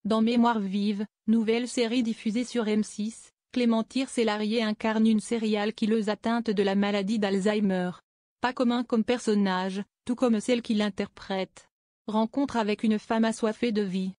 Dans Mémoire vive, nouvelle série diffusée sur M6, Clémentine Célarié incarne une serial killeuse atteinte de la maladie d'Alzheimer. Pas commun comme personnage, tout comme celle qui l'interprète. Rencontre avec une femme assoiffée de vie.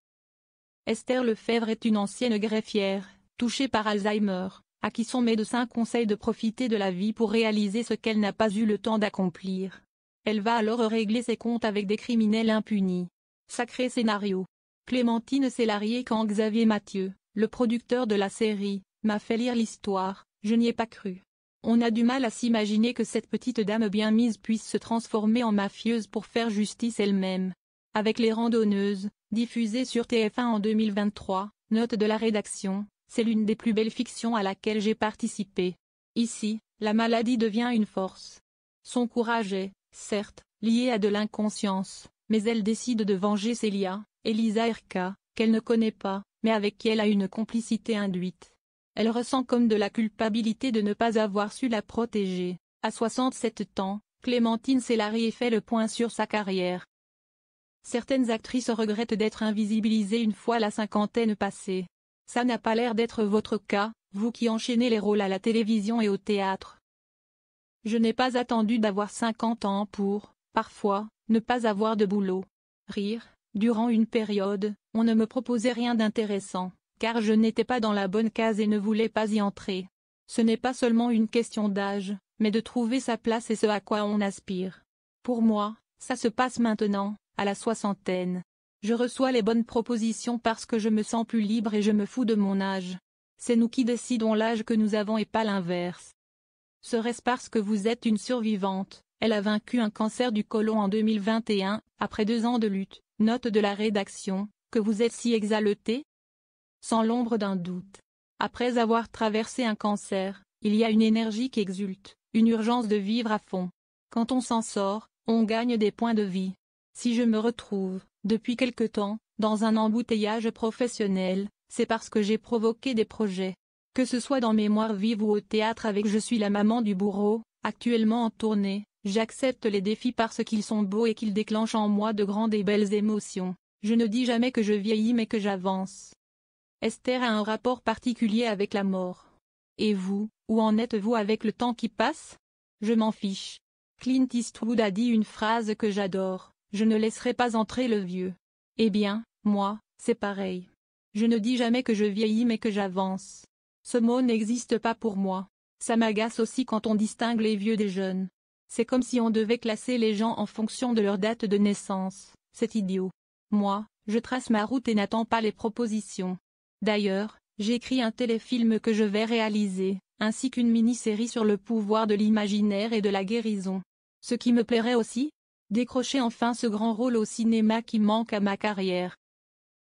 Esther Lefebvre est une ancienne greffière, touchée par Alzheimer, à qui son médecin conseille de profiter de la vie pour réaliser ce qu'elle n'a pas eu le temps d'accomplir. Elle va alors régler ses comptes avec des criminels impunis. Sacré scénario. Clémentine Célarié. Quand Xavier Mathieu, le producteur de la série, m'a fait lire l'histoire, je n'y ai pas cru. On a du mal à s'imaginer que cette petite dame bien mise puisse se transformer en mafieuse pour faire justice elle-même. Avec Les Randonneuses, diffusée sur TF1 en 2023, note de la rédaction, c'est l'une des plus belles fictions à laquelle j'ai participé. Ici, la maladie devient une force. Son courage est, certes, lié à de l'inconscience, mais elle décide de venger Célia, Elisa Erka, qu'elle ne connaît pas, mais avec qui elle a une complicité induite. Elle ressent comme de la culpabilité de ne pas avoir su la protéger. À 67 ans, Clémentine Célarié fait le point sur sa carrière. Certaines actrices regrettent d'être invisibilisées une fois la cinquantaine passée. Ça n'a pas l'air d'être votre cas, vous qui enchaînez les rôles à la télévision et au théâtre. Je n'ai pas attendu d'avoir 50 ans pour, parfois, ne pas avoir de boulot. Rire. Durant une période, on ne me proposait rien d'intéressant, car je n'étais pas dans la bonne case et ne voulais pas y entrer. Ce n'est pas seulement une question d'âge, mais de trouver sa place et ce à quoi on aspire. Pour moi, ça se passe maintenant, à la soixantaine. Je reçois les bonnes propositions parce que je me sens plus libre et je me fous de mon âge. C'est nous qui décidons l'âge que nous avons et pas l'inverse. Serait-ce parce que vous êtes une survivante? Elle a vaincu un cancer du côlon en 2021, après 2 ans de lutte. Note de la rédaction, que vous êtes si exaltée? Sans l'ombre d'un doute. Après avoir traversé un cancer, il y a une énergie qui exulte, une urgence de vivre à fond. Quand on s'en sort, on gagne des points de vie. Si je me retrouve, depuis quelque temps, dans un embouteillage professionnel, c'est parce que j'ai provoqué des projets. Que ce soit dans Mémoire vive ou au théâtre avec Je suis la maman du bourreau, actuellement en tournée, j'accepte les défis parce qu'ils sont beaux et qu'ils déclenchent en moi de grandes et belles émotions. Je ne dis jamais que je vieillis mais que j'avance. Esther a un rapport particulier avec la mort. Et vous, où en êtes-vous avec le temps qui passe? Je m'en fiche. Clint Eastwood a dit une phrase que j'adore, je ne laisserai pas entrer le vieux. Eh bien, moi, c'est pareil. Je ne dis jamais que je vieillis mais que j'avance. Ce mot n'existe pas pour moi. Ça m'agace aussi quand on distingue les vieux des jeunes. C'est comme si on devait classer les gens en fonction de leur date de naissance, c'est idiot. Moi, je trace ma route et n'attends pas les propositions. D'ailleurs, j'écris un téléfilm que je vais réaliser, ainsi qu'une mini-série sur le pouvoir de l'imaginaire et de la guérison. Ce qui me plairait aussi? Décrocher enfin ce grand rôle au cinéma qui manque à ma carrière.